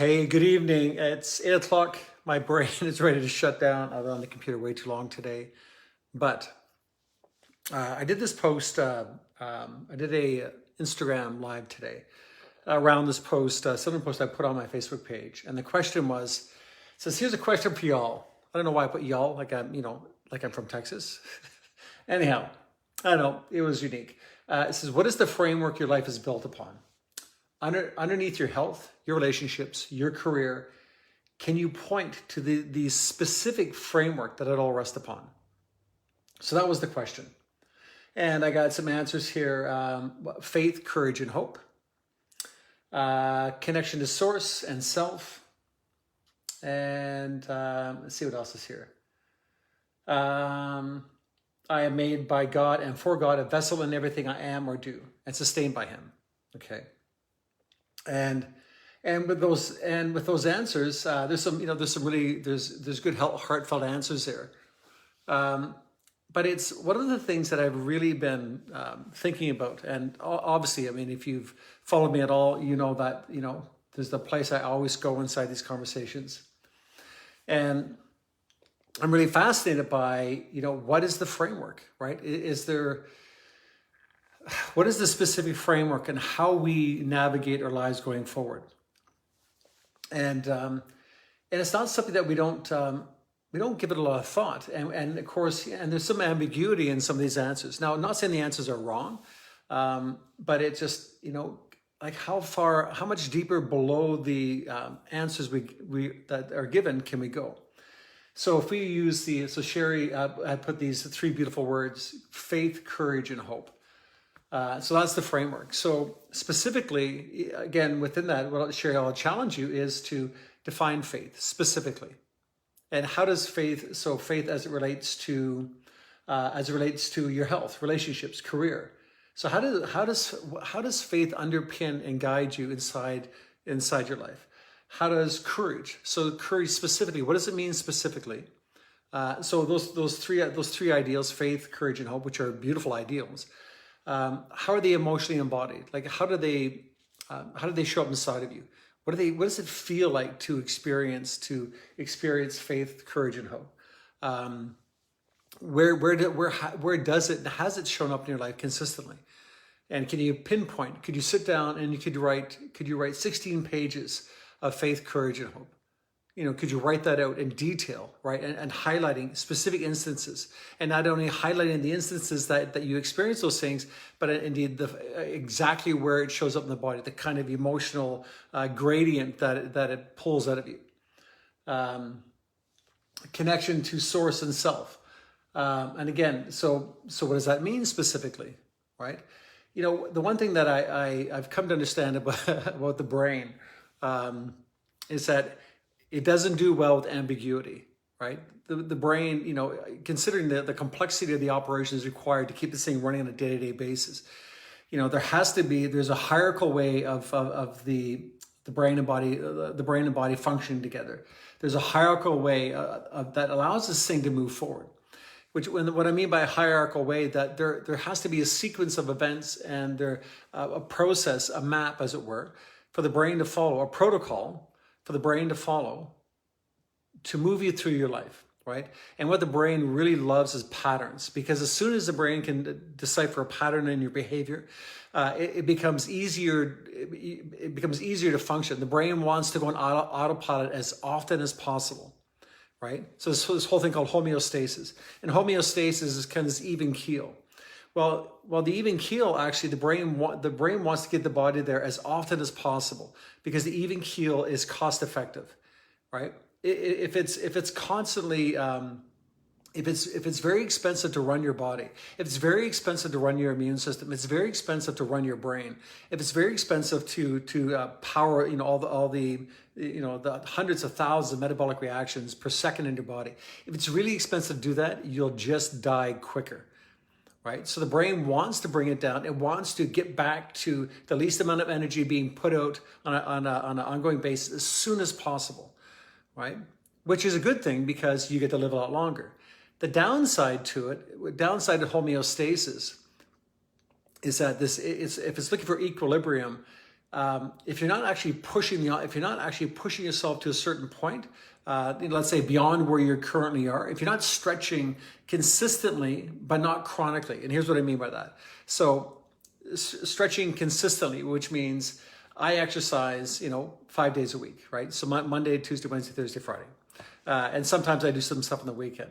Hey, good evening. It's 8 o'clock. My brain is ready to shut down. I've been on the computer way too long today. But I did this post. I did a Instagram live today around this post, southern post I put on my Facebook page. And the question was, it says, here's a question for y'all. I don't know why I put y'all, like I'm from Texas. Anyhow, I don't know. It was unique. It says, what is the framework your life is built upon? Underneath your health, your relationships, your career, can you point to the specific framework that it all rests upon? So that was the question. And I got some answers here. Faith, courage, and hope. Connection to source and self. And let's see what else is here. I am made by God and for God, a vessel in everything I am or do, and sustained by Him. Okay. And with those answers, there's some really good heartfelt answers there. But it's one of the things that I've really been thinking about. And obviously, I mean, if you've followed me at all, you know that there's the place I always go inside these conversations, and I'm really fascinated by what is the framework, right? What is the specific framework and how we navigate our lives going forward? And it's not something that we don't give it a lot of thought. And of course, and there's some ambiguity in some of these answers. Now, I'm not saying the answers are wrong, but it just, like how much deeper below the answers we that are given can we go? So if we use so Sherry, I put these three beautiful words: faith, courage, and hope. So that's the framework. So specifically, again, within that, what Sherry, I'll challenge you is to define faith specifically. And how does faith, so faith as it relates to your health, relationships, career. So how does faith underpin and guide you inside your life? How does courage? So courage specifically, what does it mean specifically? So those three ideals, faith, courage, and hope, which are beautiful ideals. How are they emotionally embodied? Like how do they show up inside of you? What does it feel like to experience faith, courage, and hope? Where has it shown up in your life consistently? And can you pinpoint? Could you sit down and could you write 16 pages of faith, courage, and hope? Could you write that out in detail, right? And highlighting specific instances, and not only highlighting the instances that you experience those things, but indeed exactly where it shows up in the body, the kind of emotional gradient that it pulls out of you. Connection to source and self. And again, so what does that mean specifically, right? The one thing that I've come to understand about the brain is that it doesn't do well with ambiguity, right? The brain, considering the complexity of the operations required to keep this thing running on a day-to-day basis, there's a hierarchical way of the brain and body functioning together. There's a hierarchical way that allows this thing to move forward. What I mean by a hierarchical way, that there has to be a sequence of events and a process, a map, as it were, for the brain to follow, a protocol for the brain to follow to move you through your life, right? And what the brain really loves is patterns, because as soon as the brain can decipher a pattern in your behavior, it becomes easier. It becomes easier to function. The brain wants to go on autopilot as often as possible, right? So this whole thing called homeostasis, and homeostasis is kind of this even keel. Well, the even keel, actually, the brain wants to get the body there as often as possible, because the even keel is cost effective, right? If it's constantly, if it's very expensive to run your body, if it's very expensive to run your immune system, it's very expensive to run your brain. If it's very expensive to power, all the hundreds of thousands of metabolic reactions per second in your body. If it's really expensive to do that, you'll just die quicker. Right? So the brain wants to bring it down. It wants to get back to the least amount of energy being put out on an ongoing basis as soon as possible, right? Which is a good thing, because you get to live a lot longer. The downside to homeostasis, is that if it's looking for equilibrium, if you're not actually if you're not actually pushing yourself to a certain point, let's say beyond where you currently are, if you're not stretching consistently but not chronically, and here's what I mean by that. So stretching consistently, which means I exercise, 5 days a week, right? So Monday, Tuesday, Wednesday, Thursday, Friday, and sometimes I do some stuff on the weekend.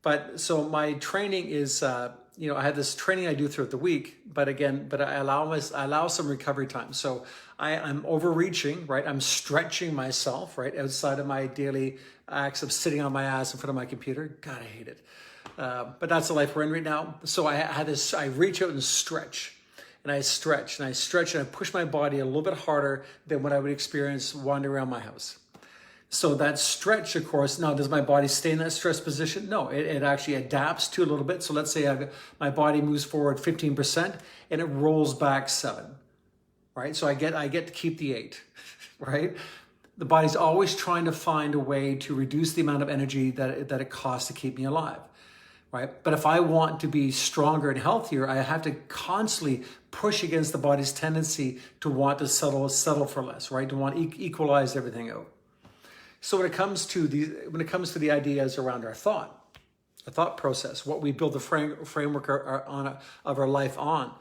But so my training is, I have this training I do throughout the week, but I allow some recovery time. So I'm overreaching, right? I'm stretching myself, right? Outside of my daily acts of sitting on my ass in front of my computer. God, I hate it. But that's the life we're in right now. So I reach out and stretch. And I stretch and I stretch and I push my body a little bit harder than what I would experience wandering around my house. So that stretch, of course, now does my body stay in that stress position? No, it actually adapts to a little bit. So let's say my body moves forward 15% and it rolls back 7, right? So I get to keep the 8, right? The body's always trying to find a way to reduce the amount of energy that it costs to keep me alive, right? But if I want to be stronger and healthier, I have to constantly push against the body's tendency to want to settle for less, right? To want to equalize everything out. So when it comes to the ideas around our thought process, what we build the framework of our life on,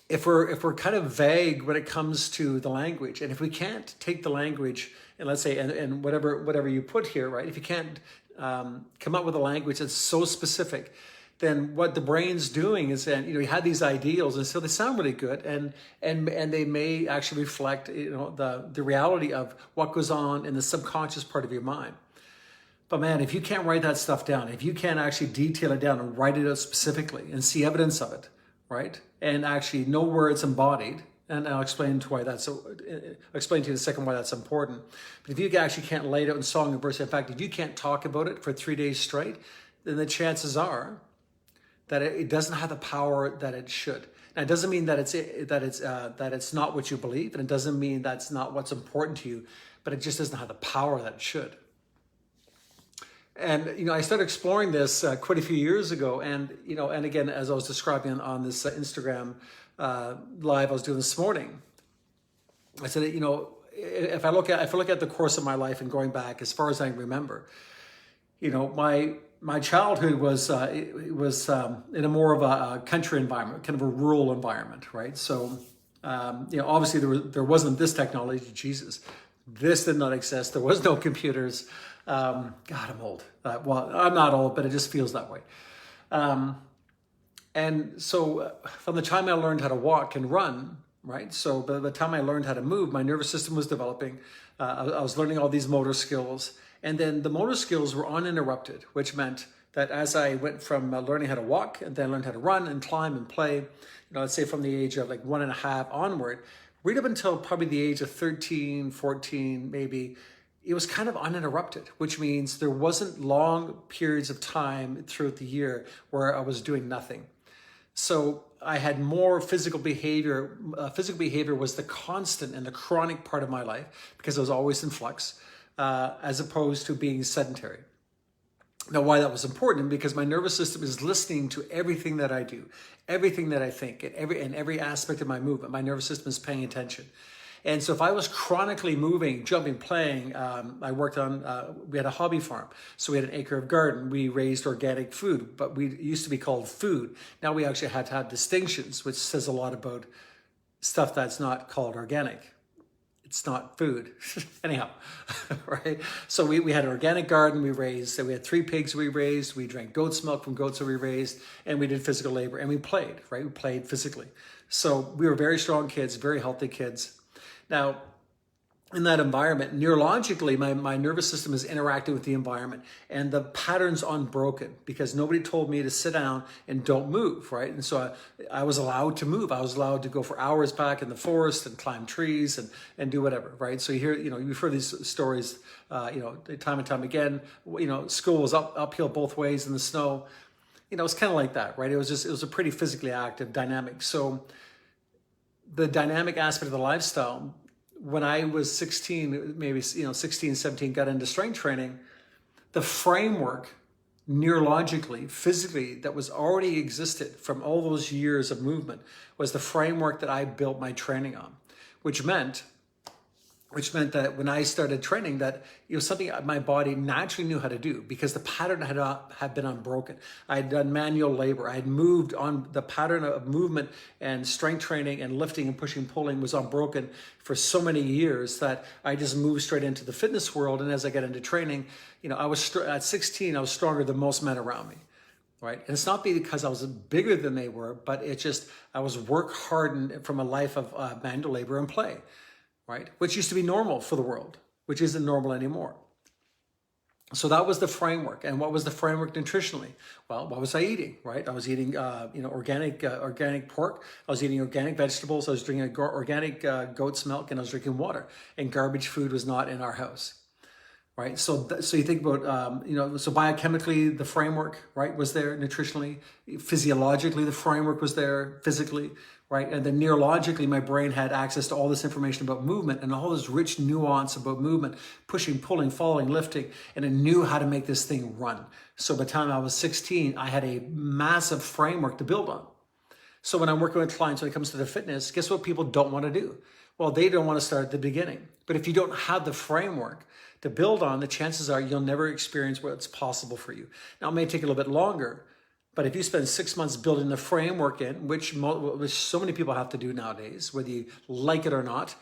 if we're kind of vague when it comes to the language, and if we can't take the language and let's say and whatever you put here, right? If you can't come up with a language that's so specific, then what the brain's doing is that you have these ideals, and so they sound really good, and they may actually reflect the reality of what goes on in the subconscious part of your mind. But man, if you can't write that stuff down, if you can't actually detail it down and write it out specifically and see evidence of it, right, and actually know where it's embodied, and I'll explain to you in a second why that's important. But if you actually can't lay it out in song and verse, in fact, if you can't talk about it for 3 days straight, then the chances are that it doesn't have the power that it should. Now, it doesn't mean that it's not what you believe, and it doesn't mean that's not what's important to you, but it just doesn't have the power that it should. And I started exploring this quite a few years ago, and again, as I was describing on this Instagram live I was doing this morning, I said, if I look at the course of my life and going back as far as I remember, my childhood was in a more of a country environment, kind of a rural environment, right? So, obviously there wasn't this technology. Jesus, this did not exist. There was no computers. God, I'm old. Well, I'm not old, but it just feels that way. And so, from the time I learned how to walk and run, right? So, by the time I learned how to move, my nervous system was developing. I was learning all these motor skills. And then the motor skills were uninterrupted, which meant that as I went from learning how to walk and then learned how to run and climb and play, let's say from the age of like 1.5 onward, right up until probably the age of 13, 14, maybe, it was kind of uninterrupted, which means there wasn't long periods of time throughout the year where I was doing nothing. So I had more physical behavior. Physical behavior was the constant and the chronic part of my life because I was always in flux. As opposed to being sedentary. Now, why that was important? Because my nervous system is listening to everything that I do, everything that I think, and every aspect of my movement. My nervous system is paying attention. And so if I was chronically moving, jumping, playing, I worked on, we had a hobby farm. So we had an acre of garden. We raised organic food, but it used to be called food. Now we actually had to have distinctions, which says a lot about stuff that's not called organic. It's not food. Anyhow, right? So we had an organic garden we raised. So we had 3 pigs we raised. We drank goat's milk from goats that we raised. And we did physical labor. And we played, right? We played physically. So we were very strong kids, very healthy kids. Now, in that environment, neurologically, my nervous system is interacting with the environment, and the pattern's unbroken because nobody told me to sit down and don't move, right? And so I was allowed to move. I was allowed to go for hours back in the forest and climb trees and do whatever, right? So you've heard these stories, time and time again. School was uphill both ways in the snow. It's kind of like that, right? It was a pretty physically active dynamic. So the dynamic aspect of the lifestyle, when I was 16, maybe 16, 17, got into strength training, the framework neurologically, physically, that was already existed from all those years of movement was the framework that I built my training on, which meant that when I started training, that it was something my body naturally knew how to do because the pattern had been unbroken. I had done manual labor. I had moved on. The pattern of movement and strength training and lifting and pushing, pulling was unbroken for so many years that I just moved straight into the fitness world. And as I got into training, I was at 16, I was stronger than most men around me. Right. And it's not because I was bigger than they were, but it's just I was work hardened from a life of manual labor and play. Right? Which used to be normal for the world, which isn't normal anymore. So that was the framework. And what was the framework nutritionally? Well, what was I eating? Right? I was eating, organic pork. I was eating organic vegetables. I was drinking organic goat's milk, and I was drinking water. And garbage food was not in our house. Right. So you think about, so biochemically, the framework, right, was there nutritionally, physiologically, the framework was there physically, right. And then neurologically, my brain had access to all this information about movement and all this rich nuance about movement, pushing, pulling, falling, lifting, and it knew how to make this thing run. So by the time I was 16, I had a massive framework to build on. So when I'm working with clients, when it comes to their fitness, guess what people don't want to do? Well, they don't want to start at the beginning. But if you don't have the framework to build on, the chances are you'll never experience what's possible for you. Now, it may take a little bit longer, but if you spend 6 months building the framework in, which so many people have to do nowadays, whether you like it or not,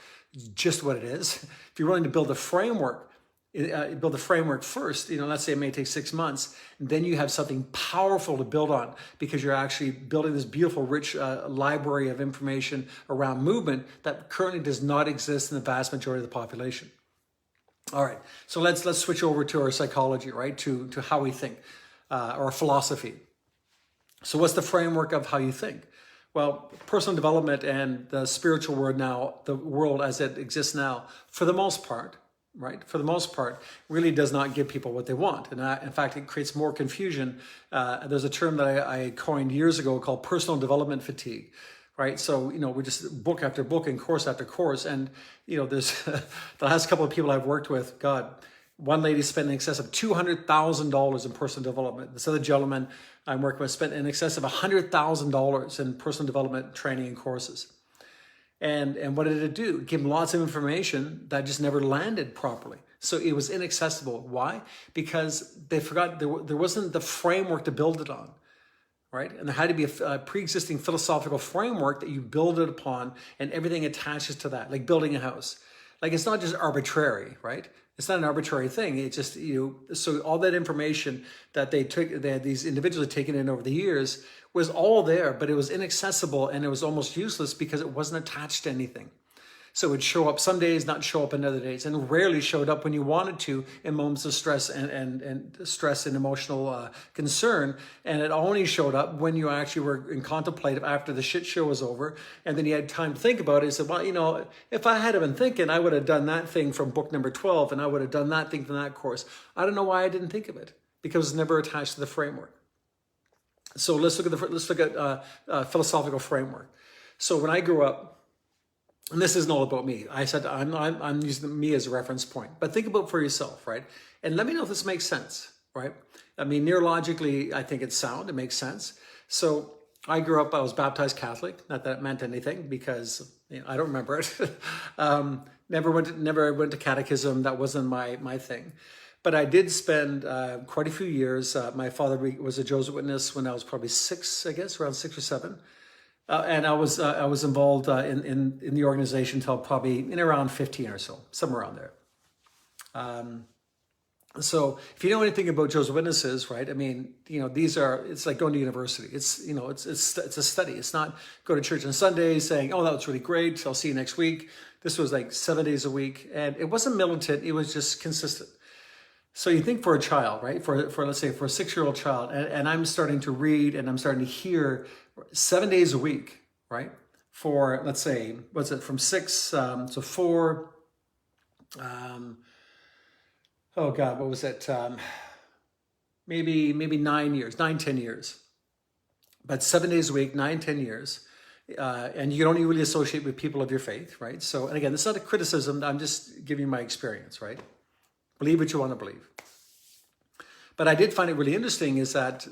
just what it is. If you're willing to build a framework, build the framework first, let's say it may take 6 months, then you have something powerful to build on because you're actually building this beautiful, rich library of information around movement that currently does not exist in the vast majority of the population. All right, so let's switch over to our psychology, right? To how we think, or philosophy. So what's the framework of how you think? Well, personal development and the spiritual world now, the world as it exists now, for the most part, right? For the most part, really does not give people what they want. And in fact, it creates more confusion. There's a term that I coined years ago called personal development fatigue, right? So, we just book after book and course after course. And, there's the last couple of people I've worked with, God, one lady spent in excess of $200,000 in personal development. This other gentleman I'm working with spent in excess of $100,000 in personal development training and courses. And what did it do? It gave them lots of information that just never landed properly. So it was inaccessible. Why? Because they forgot there wasn't the framework to build it on, right? And there had to be a pre-existing philosophical framework that you build it upon and everything attaches to that, like building a house. Like it's not just arbitrary, right? It's not an arbitrary thing. It's just, so all that information that these individuals had taken in over the years was all there, but it was inaccessible and it was almost useless because it wasn't attached to anything. So it would show up some days, not show up in other days, and rarely showed up when you wanted to in moments of stress and stress and emotional concern. And it only showed up when you actually were in contemplative after the shit show was over. And then you had time to think about it and said, well, if I had been thinking, I would have done that thing from book number 12 and I would have done that thing from that course. I don't know why I didn't think of it because it's never attached to the framework. So let's look at philosophical framework. So when I grew up, and this isn't all about me. I said I'm using me as a reference point, but think about it for yourself, right? And let me know if this makes sense, right? I mean, neurologically, I think it's sound. It makes sense. So I grew up. I was baptized Catholic. Not that it meant anything because I don't remember it. Never went to catechism. That wasn't my thing. But I did spend quite a few years. My father was a Jehovah's Witness when I was probably 6, I guess, around 6 or 7. And I was involved in the organization until probably in around 15 or so, somewhere around there. So if you know anything about Jehovah's Witnesses, right? I mean, it's like going to university. It's a study. It's not go to church on Sundays saying, oh, that was really great, I'll see you next week. This was like 7 days a week. And it wasn't militant. It was just consistent. So you think for a child, right? For let's say for a 6-year-old child, and I'm starting to read and I'm starting to hear 7 days a week, right? For let's say, what's it from 6 to 4? Oh God, what was it? Maybe 9 years, 10 years. But 7 days a week, 10 years. And you can only really associate with people of your faith, right? So, and again, it's not a criticism. I'm just giving you my experience, right? Believe what you want to believe. But I did find it really interesting is that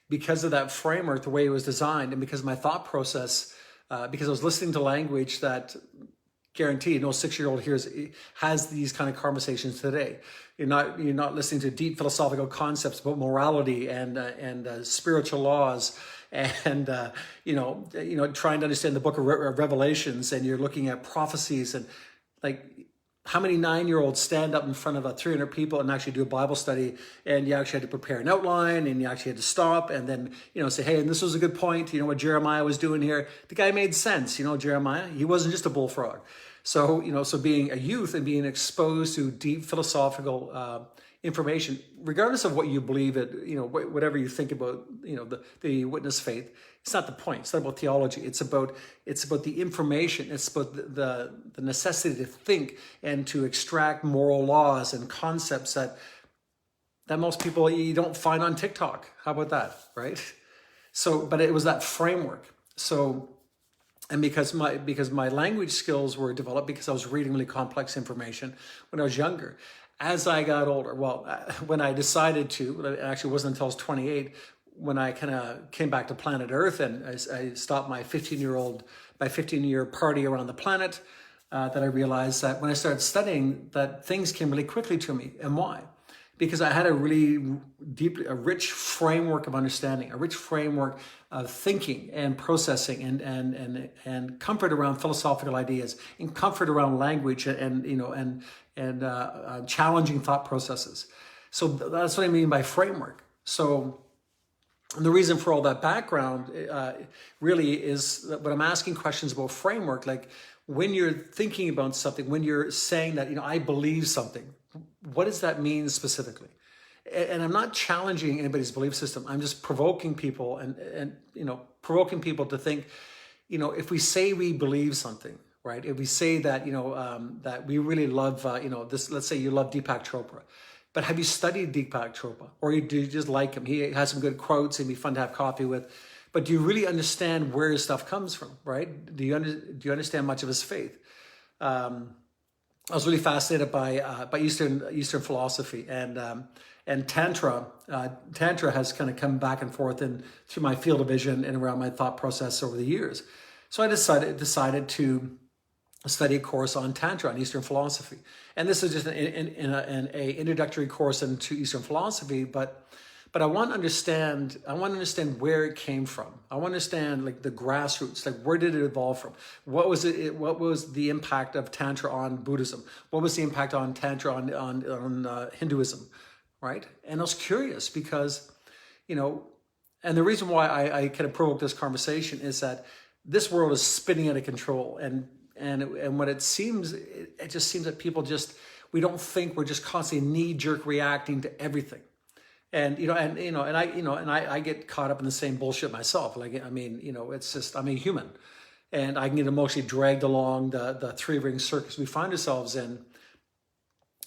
because of that framework, the way it was designed, and because of my thought process, because I was listening to language that guaranteed no 6-year-old here has these kind of conversations today. You're not listening to deep philosophical concepts about morality and spiritual laws and trying to understand the book of Revelations, and you're looking at prophecies and like how many 9-year-olds stand up in front of 300 people and actually do a Bible study, and you actually had to prepare an outline, and you actually had to stop and then, say, hey, and this was a good point. You know what Jeremiah was doing here? The guy made sense. Jeremiah, he wasn't just a bullfrog. So, so being a youth and being exposed to deep philosophical information, regardless of what you believe whatever you think about, the witness faith, it's not the point. It's not about theology. It's about the information. It's about the necessity to think and to extract moral laws and concepts that most people you don't find on TikTok. How about that, right? So, but it was that framework. So, and because my language skills were developed because I was reading really complex information when I was younger. As I got older, when I decided to, it actually wasn't until I was 28, when I kind of came back to planet Earth and I stopped my 15-year party around the planet, that I realized that when I started studying that things came really quickly to me. And why? Because I had a really a rich framework of understanding, a rich framework of thinking and processing and comfort around philosophical ideas and comfort around language and challenging thought processes. So that's what I mean by framework. So the reason for all that background really is that when I'm asking questions about framework, like when you're thinking about something, when you're saying that, I believe something, what does that mean specifically? And I'm not challenging anybody's belief system. I'm just provoking people and provoking people to think, if we say we believe something, right? If we say that, that we really love, this, let's say you love Deepak Chopra, but have you studied Deepak Chopra? Or do you just like him? He has some good quotes and be fun to have coffee with. But do you really understand where his stuff comes from, right? Do you understand much of his faith? I was really fascinated by Eastern philosophy and Tantra. Tantra has kind of come back and forth through my field of vision and around my thought process over the years. So I decided to study a course on Tantra, on Eastern philosophy. And this is just an introductory course into Eastern philosophy, but I want to understand where it came from. I want to understand like the grassroots, like where did it evolve from? What was the impact of Tantra on Buddhism? What was the impact on Tantra on Hinduism, right? And I was curious because, and the reason why I kind of provoked this conversation is that this world is spinning out of control, and what it seems, it just seems that people we don't think, we're just constantly knee-jerk reacting to everything. And I get caught up in the same bullshit myself. Like, it's just, I'm a human, and I can get emotionally dragged along the three-ring circus we find ourselves in.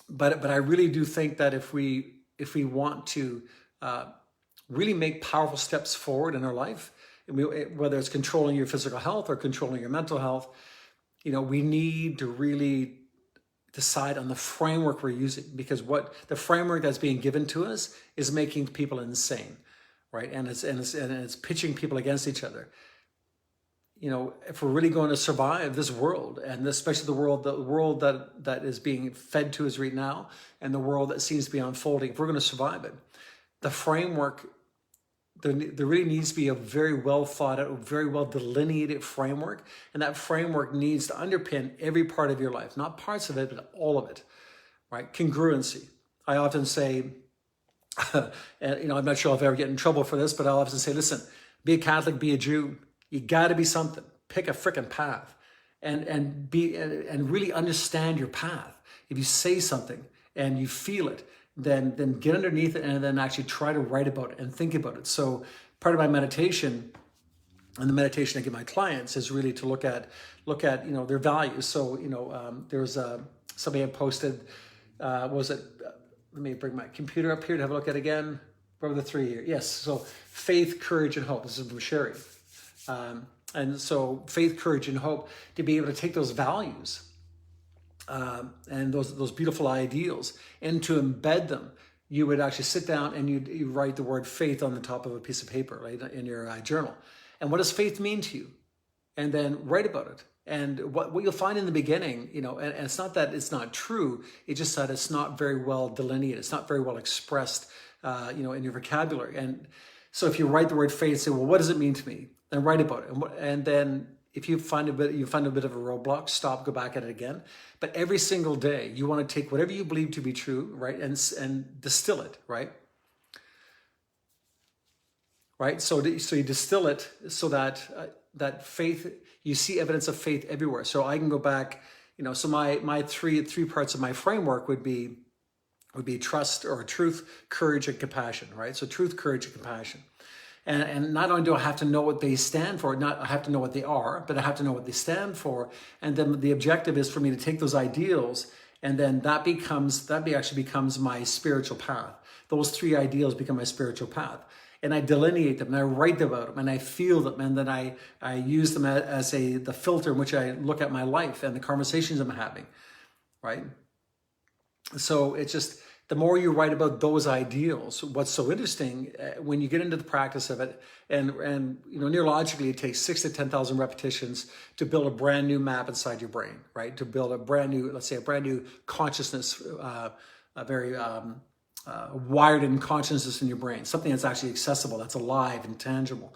But I really do think that if we want to really make powerful steps forward in our life, whether it's controlling your physical health or controlling your mental health, we need to really decide on the framework we're using, because what the framework that's being given to us is making people insane, right? And it's pitching people against each other. If we're really going to survive this world, and especially the world that is being fed to us right now, and the world that seems to be unfolding, if we're going to survive it, the framework, there really needs to be a very well thought out, very well delineated framework. And that framework needs to underpin every part of your life, not parts of it, but all of it, right? Congruency. I often say, and I'm not sure if I ever get in trouble for this, but I'll often say, listen, be a Catholic, be a Jew. You got to be something. Pick a freaking path and really understand your path. If you say something and you feel it, then get underneath it and then actually try to write about it and think about it. So part of my meditation and the meditation I give my clients is really to look at their values. So there's somebody had posted, let me bring my computer up here to have a look at it again. What were the 3 here? Yes. So faith, courage, and hope. This is from Sherry. And so faith, courage, and hope, to be able to take those values and those beautiful ideals, and to embed them you would actually sit down and you write the word faith on the top of a piece of paper, right, in your journal. And what does faith mean to you? And then write about it. And what you'll find in the beginning, and it's not that it's not true, it's just that it's not very well delineated. It's not very well expressed, in your vocabulary. And so if you write the word faith, say, well, what does it mean to me? Then write about it. And then if you find a bit of a roadblock, stop, go back at it again. But every single day, you want to take whatever you believe to be true, right, and distill it, right? Right. So you distill it so that that faith, you see evidence of faith everywhere. So I can go back, so my three parts of my framework would be trust or truth, courage, and compassion, right? So truth, courage, and compassion. And not only do I have to know what they stand for, I have to know what they are, but I have to know what they stand for. And then the objective is for me to take those ideals, and then that actually becomes my spiritual path. Those three ideals become my spiritual path. And I delineate them, and I write about them, and I feel them, and then I use them as the filter in which I look at my life and the conversations I'm having, right? So it's just, the more you write about those ideals, what's so interesting when you get into the practice of it, and neurologically it takes 6,000 to 10,000 repetitions to build a brand new map inside your brain, right? To build a brand new, let's say a brand new consciousness, a very wired in consciousness in your brain, something that's actually accessible, that's alive and tangible.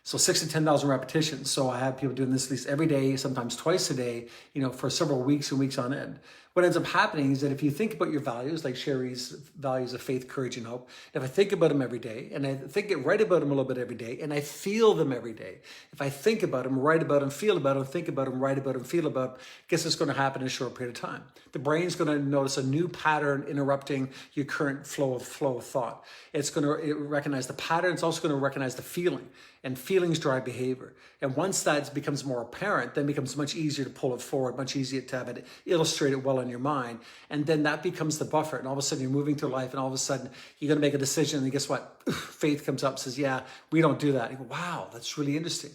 So 6,000 to 10,000 repetitions. So I have people doing this at least every day, sometimes twice a day, for several weeks and weeks on end. What ends up happening is that if you think about your values, like Sherry's values of faith, courage, and hope, if I think about them every day, and I write about them a little bit every day, and I feel them every day, if I think about them, write about them, feel about them, think about them, write about them, feel about them, guess what's going to happen in a short period of time? The brain's going to notice a new pattern interrupting your current flow of thought. It's going to recognize the pattern. It's also going to recognize the feeling. And feelings drive behavior. And once that becomes more apparent, then it becomes much easier to pull it forward, much easier to have it illustrated well in your mind. And then that becomes the buffer. And all of a sudden you're moving through life, and all of a sudden you're going to make a decision, and guess what? Faith comes up, says, yeah, we don't do that. You go, wow, that's really interesting,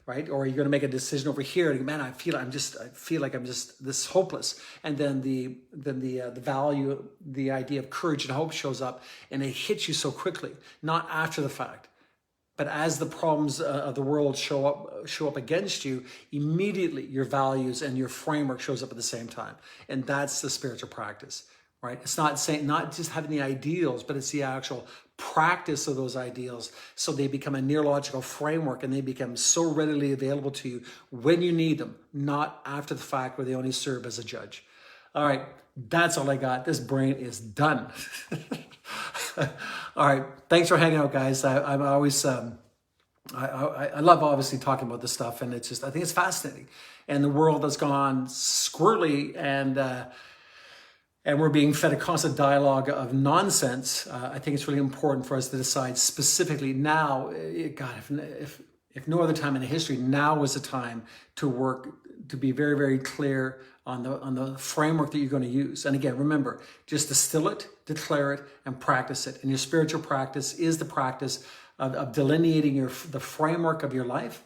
right? Or you're going to make a decision over here, and you go, man, I feel like I'm just this hopeless. And then the value, the idea of courage and hope shows up, and it hits you so quickly, not after the fact. But as the problems of the world show up against you, immediately your values and your framework shows up at the same time. And that's the spiritual practice, right? It's not just having the ideals, but it's the actual practice of those ideals. So they become a neurological framework, and they become so readily available to you when you need them, not after the fact where they only serve as a judge. All right, that's all I got. This brain is done. All right, thanks for hanging out, guys. I'm always, I love obviously talking about this stuff, and it's just, I think it's fascinating. And the world has gone squirrely, and we're being fed a constant dialogue of nonsense. I think it's really important for us to decide specifically now, if no other time in the history, now is the time to work, to be very, very clear on the framework that you're going to use. And again, remember, just distill it, declare it, and practice it. And your spiritual practice is the practice of delineating the framework of your life,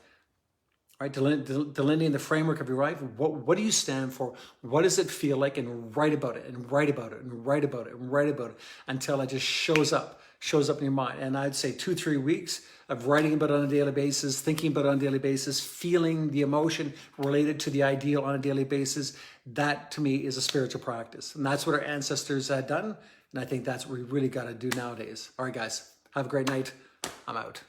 right? Delineating the framework of your life. What do you stand for? What does it feel like? And write about it, and write about it, and write about it, and write about it until it just shows up in your mind. And I'd say 2-3 weeks of writing about it on a daily basis, thinking about it on a daily basis, feeling the emotion related to the ideal on a daily basis. That to me is a spiritual practice. And that's what our ancestors had done. And I think that's what we really got to do nowadays. All right, guys, have a great night. I'm out.